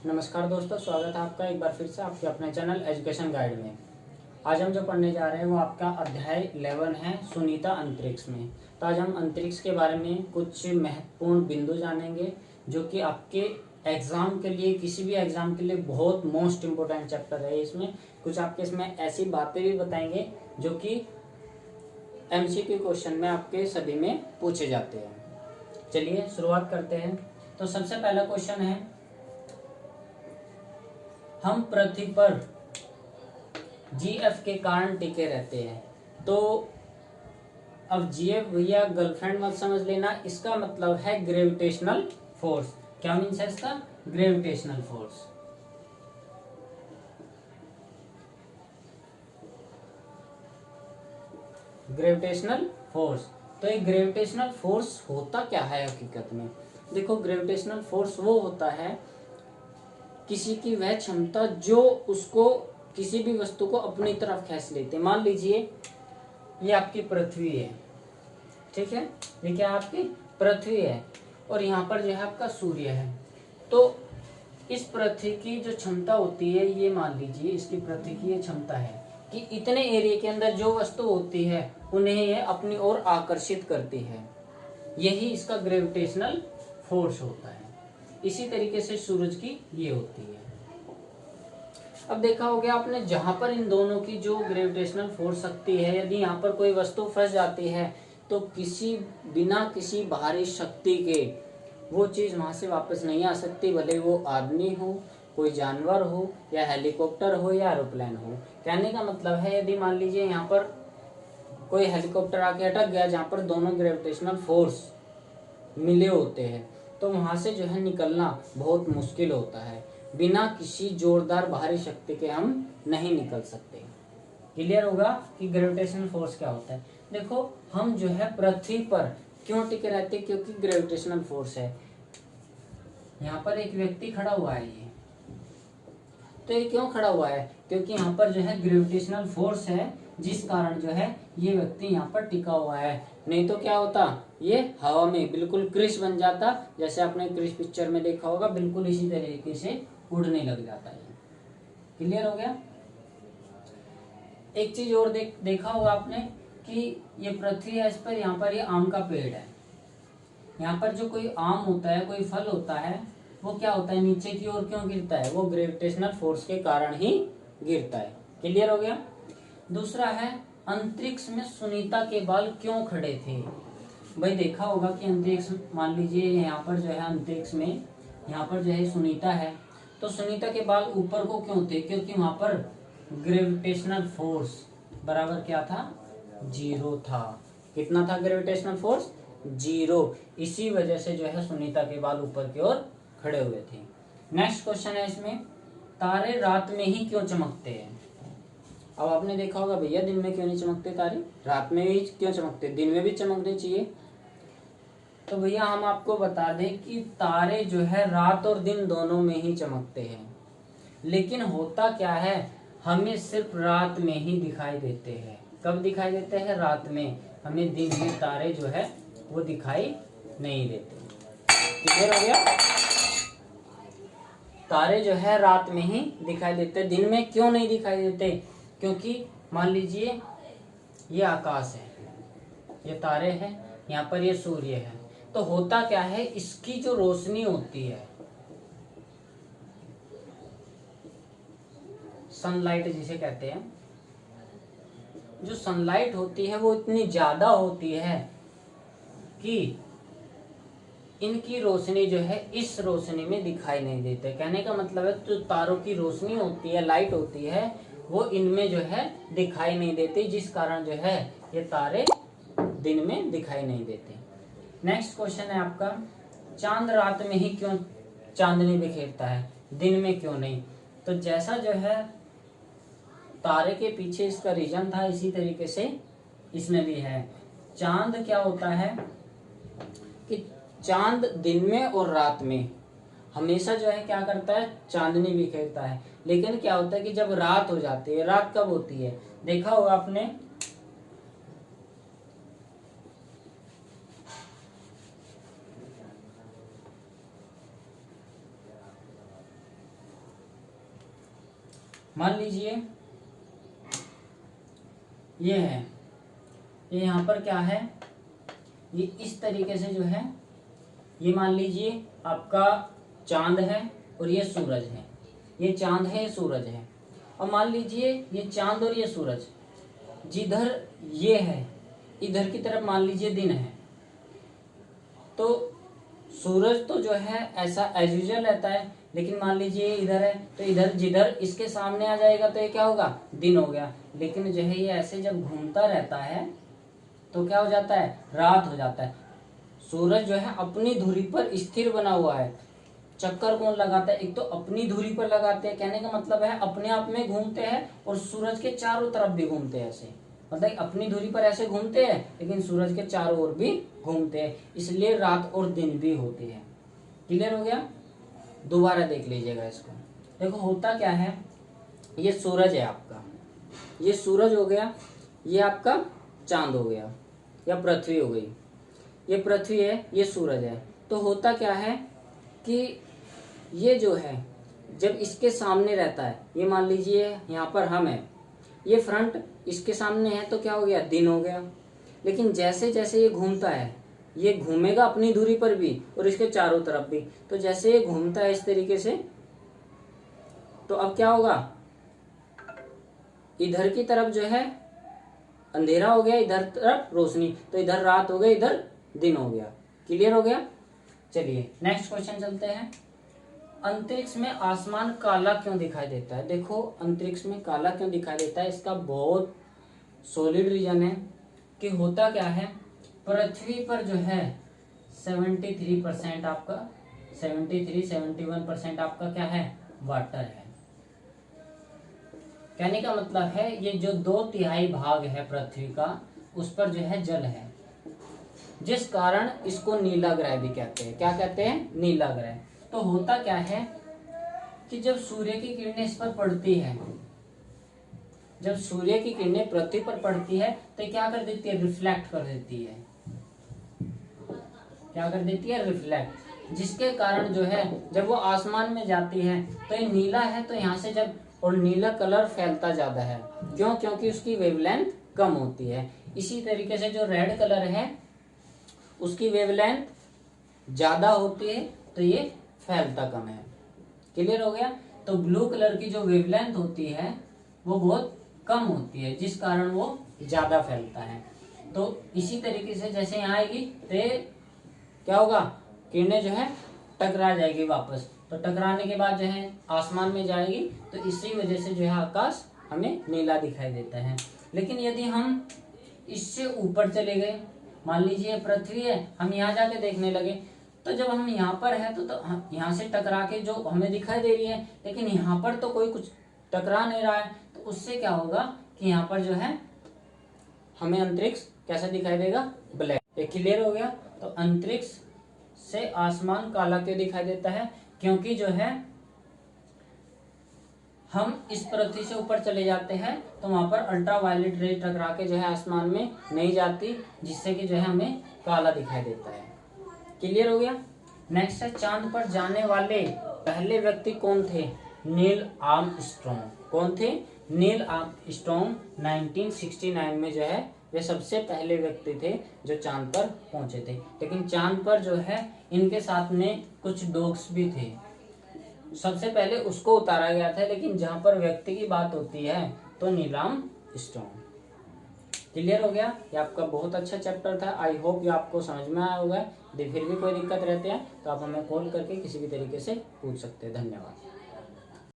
नमस्कार दोस्तों, स्वागत है आपका एक बार फिर से आपके अपने चैनल एजुकेशन गाइड में। आज हम जो पढ़ने जा रहे हैं वो आपका अध्याय 11 है, सुनीता अंतरिक्ष में। तो आज हम अंतरिक्ष के बारे में कुछ महत्वपूर्ण बिंदु जानेंगे जो कि आपके एग्जाम के लिए, किसी भी एग्जाम के लिए बहुत मोस्ट इम्पोर्टेंट चैप्टर है। इसमें कुछ आपके इसमें ऐसी बातें भी बताएंगे जो कि एमसीक्यू क्वेश्चन में आपके सभी में पूछे जाते हैं। चलिए शुरुआत करते हैं। तो सबसे पहला क्वेश्चन है, हम पृथ्वी पर जीएफ के कारण टिके रहते हैं। तो अब जीएफ भैया गर्लफ्रेंड मत समझ लेना, इसका मतलब है ग्रेविटेशनल फोर्स। क्या मीन्स है इसका? Gravitational force. Gravitational force. तो ये ग्रेविटेशनल फोर्स होता क्या है हकीकत में? देखो, ग्रेविटेशनल फोर्स वो होता है किसी की वह क्षमता जो उसको किसी भी वस्तु को अपनी तरफ खींच लेते। मान लीजिए ये आपकी पृथ्वी है, ठीक है, ये क्या आपकी पृथ्वी है और यहाँ पर जो है आपका सूर्य है। तो इस पृथ्वी की जो क्षमता होती है, ये मान लीजिए इसकी पृथ्वी की ये क्षमता है कि इतने एरिया के अंदर जो वस्तु होती है उन्हें ये अपनी ओर आकर्षित करती है। यही इसका ग्रेविटेशनल फोर्स होता है। इसी तरीके से सूरज की ये होती है। अब देखा हो गया आपने, जहां पर इन दोनों की जो ग्रेविटेशनल फोर्स शक्ति है, यदि यहाँ पर कोई वस्तु फंस जाती है तो बिना किसी बाहरी शक्ति के वो चीज वहां से वापस नहीं आ सकती, भले वो आदमी हो, कोई जानवर हो, या हेलीकॉप्टर हो, या एरोप्लेन हो। कहने का मतलब है, यदि मान लीजिए यहाँ पर कोई हेलीकॉप्टर आके अटक गया जहाँ पर दोनों ग्रेविटेशनल फोर्स मिले होते हैं, तो वहां से जो है निकलना बहुत मुश्किल होता है। बिना किसी जोरदार बाहरी शक्ति के हम नहीं निकल सकते। क्लियर होगा कि ग्रेविटेशनल फोर्स क्या होता है। देखो, हम जो है पृथ्वी पर क्यों टिके रहते हैं? क्योंकि ग्रेविटेशनल फोर्स है। यहाँ पर एक व्यक्ति खड़ा हुआ है, ये तो ये क्यों खड़ा हुआ है? क्योंकि यहाँ पर जो है ग्रेविटेशनल फोर्स है, जिस कारण जो है ये व्यक्ति यहाँ पर टिका हुआ है। नहीं तो क्या होता, ये हवा में बिल्कुल क्रिश बन जाता। जैसे आपने क्रिश पिक्चर में देखा होगा, बिल्कुल इसी तरीके से उड़ने लग जाता है। क्लियर हो गया? एक चीज और देखा होगा आपने कि ये पृथ्वी है, इस पर यहाँ पर ये आम का पेड़ है। यहाँ पर जो कोई आम होता है, कोई फल होता है, वो क्या होता है, नीचे की ओर क्यों गिरता है? वो ग्रेविटेशनल फोर्स के कारण ही गिरता है। क्लियर हो गया? दूसरा है, अंतरिक्ष में सुनीता के बाल क्यों खड़े थे? भाई देखा होगा कि अंतरिक्ष, मान लीजिए यहाँ पर जो है अंतरिक्ष में यहाँ पर जो है सुनीता है, तो सुनीता के बाल ऊपर को क्यों थे? क्योंकि वहां पर ग्रेविटेशनल फोर्स बराबर क्या था? 0 था। कितना था ग्रेविटेशनल फोर्स? 0। इसी वजह से जो है सुनीता के बाल ऊपर की ओर खड़े हुए थे। नेक्स्ट क्वेश्चन है इसमें, तारे रात में ही क्यों चमकते हैं? अब आपने देखा होगा, भैया दिन में क्यों नहीं चमकते तारे? रात में ही क्यों चमकते? दिन में भी चमकने चाहिए। तो भैया हम आपको बता दें कि तारे जो है रात और दिन दोनों में ही चमकते हैं, लेकिन होता क्या है, हमें सिर्फ रात में ही दिखाई देते हैं। कब दिखाई देते हैं? रात में। हमें दिन में तारे जो है वो दिखाई नहीं देते। क्लियर हो गया? तारे जो है रात में ही दिखाई देते, दिन में क्यों नहीं दिखाई देते? क्योंकि मान लीजिए ये आकाश है, ये तारे हैं, यहाँ पर ये सूर्य है। तो होता क्या है, इसकी जो रोशनी होती है, सनलाइट जिसे कहते हैं, जो सनलाइट होती है वो इतनी ज्यादा होती है कि इनकी रोशनी जो है इस रोशनी में दिखाई नहीं देते। कहने का मतलब है, जो तारों की रोशनी होती है, लाइट होती है, वो इनमें जो है दिखाई नहीं देती, जिस कारण जो है ये तारे दिन में दिखाई नहीं देते। नेक्स्ट क्वेश्चन है आपका, चांद रात में ही क्यों चांदनी बिखेरता है, दिन में क्यों नहीं? तो जैसा जो है तारे के पीछे इसका रीजन था, इसी तरीके से इसमें भी है। चांद क्या होता है कि चांद दिन में और रात में हमेशा जो है क्या करता है, चांदनी बिखेरता है। लेकिन क्या होता है कि जब रात हो जाती है, रात कब होती है? देखा होगा आपने, मान लीजिए ये है, ये यहाँ पर क्या है, ये इस तरीके से जो है, ये मान लीजिए आपका चांद है और ये सूरज है, ये चांद है ये सूरज है। और मान लीजिए ये चांद और ये सूरज जिधर ये है इधर की तरफ मान लीजिए दिन है, तो सूरज तो जो है ऐसा एज यूजुअल रहता है, लेकिन मान लीजिए इधर है तो इधर जिधर इसके सामने आ जाएगा तो ये क्या होगा, दिन हो गया। लेकिन जो है ये ऐसे जब घूमता रहता है तो क्या हो जाता है, रात हो जाता है। सूरज जो है अपनी धुरी पर स्थिर बना हुआ है। चक्कर कौन लगाता है, एक तो अपनी धुरी पर लगाते हैं, कहने का मतलब है अपने आप में घूमते हैं और सूरज के चारों तरफ भी घूमते हैं ऐसे, मतलब अपनी धुरी पर ऐसे घूमते हैं लेकिन सूरज के चारों ओर भी घूमते हैं, इसलिए रात और दिन भी होती है। क्लियर हो गया, दोबारा देख लीजिएगा इसको। देखो होता क्या है, ये सूरज है आपका, ये सूरज हो गया, ये आपका चांद हो गया या पृथ्वी हो गई, ये पृथ्वी है ये सूरज है। तो होता क्या है कि ये जो है जब इसके सामने रहता है, ये मान लीजिए यहाँ पर हम है, ये फ्रंट इसके सामने है तो क्या हो गया, दिन हो गया। लेकिन जैसे जैसे ये घूमता है, ये घूमेगा अपनी धुरी पर भी और इसके चारों तरफ भी, तो जैसे ये घूमता है इस तरीके से, तो अब क्या होगा, इधर की तरफ जो है अंधेरा हो गया, इधर तरफ रोशनी, तो इधर रात हो गई इधर दिन हो गया। क्लियर हो गया। चलिए नेक्स्ट क्वेश्चन चलते हैं। अंतरिक्ष में आसमान काला क्यों दिखाई देता है। देखो अंतरिक्ष में काला क्यों दिखाई देता है, इसका बहुत सॉलिड रीजन है कि होता क्या है, पृथ्वी पर जो है 73% आपका 71% आपका क्या है, वाटर है। कहने का मतलब है ये जो 2/3 भाग है पृथ्वी का, उस पर जो है जल है, जिस कारण इसको नीला ग्रह भी कहते हैं। क्या कहते हैं, नीला ग्रह। तो होता क्या है कि जब सूर्य की किरणें इस पर पड़ती है, जब सूर्य की किरणें पृथ्वी पर पड़ती है तो क्या कर देती है, रिफ्लेक्ट कर देती है। क्या कर देती है, रिफ्लेक्ट, जिसके कारण जो है जब वो आसमान में जाती है तो ये नीला है, तो यहाँ से जब, और नीला कलर फैलता ज्यादा है, क्यों, क्योंकि उसकी वेवलेंथ कम होती है। इसी तरीके से जो रेड कलर है उसकी वेवलेंथ ज्यादा होती है तो ये फैलता कम है। क्लियर हो गया। तो ब्लू कलर की जो वेवलेंथ होती है वो बहुत कम होती है, जिस कारण वो ज्यादा फैलता है। तो इसी तरीके से जैसे यहाँ आएगी तो ये क्या होगा, किरणें जो है टकरा जाएगी वापस, तो टकराने के बाद जो है आसमान में जाएगी, तो इसी वजह से जो है आकाश हमें नीला दिखाई देता है। लेकिन यदि हम इससे ऊपर चले गए, मान लीजिए पृथ्वी है, हम यहाँ जाके देखने लगे, तो जब हम यहाँ पर है तो हम यहाँ से टकरा के जो हमें दिखाई दे रही है, लेकिन यहाँ पर तो कोई कुछ टकरा नहीं रहा है, तो उससे क्या होगा कि यहाँ पर जो है हमें अंतरिक्ष कैसा दिखाई देगा, ब्लैक। ये क्लियर हो गया। तो अंतरिक्ष से आसमान काला क्यों दिखाई देता है, क्योंकि जो है हम इस पृथ्वी से ऊपर चले जाते हैं तो वहां पर अल्ट्रा वायलेट रे टकरा के जो है आसमान में नहीं जाती, जिससे कि जो है हमें काला दिखाई देता है। क्लियर हो गया। नेक्स्ट है, चांद पर जाने वाले पहले व्यक्ति कौन थे, नील आर्मस्ट्रॉन्ग। कौन थे, नील आर्मस्ट्रॉन्ग 1969 में जो है वे सबसे पहले व्यक्ति थे जो चांद पर पहुंचे थे। लेकिन चांद पर जो है इनके साथ में कुछ डॉग्स भी थे, सबसे पहले उसको उतारा गया था, लेकिन जहां पर व्यक्ति की बात होती है तो नील आर्मस्ट्रॉन्ग। क्लियर हो गया। ये आपका बहुत अच्छा चैप्टर था, आई होप ये आपको समझ में आया होगा। यदि फिर भी कोई दिक्कत रहती है तो आप हमें कॉल करके किसी भी तरीके से पूछ सकते हैं। धन्यवाद।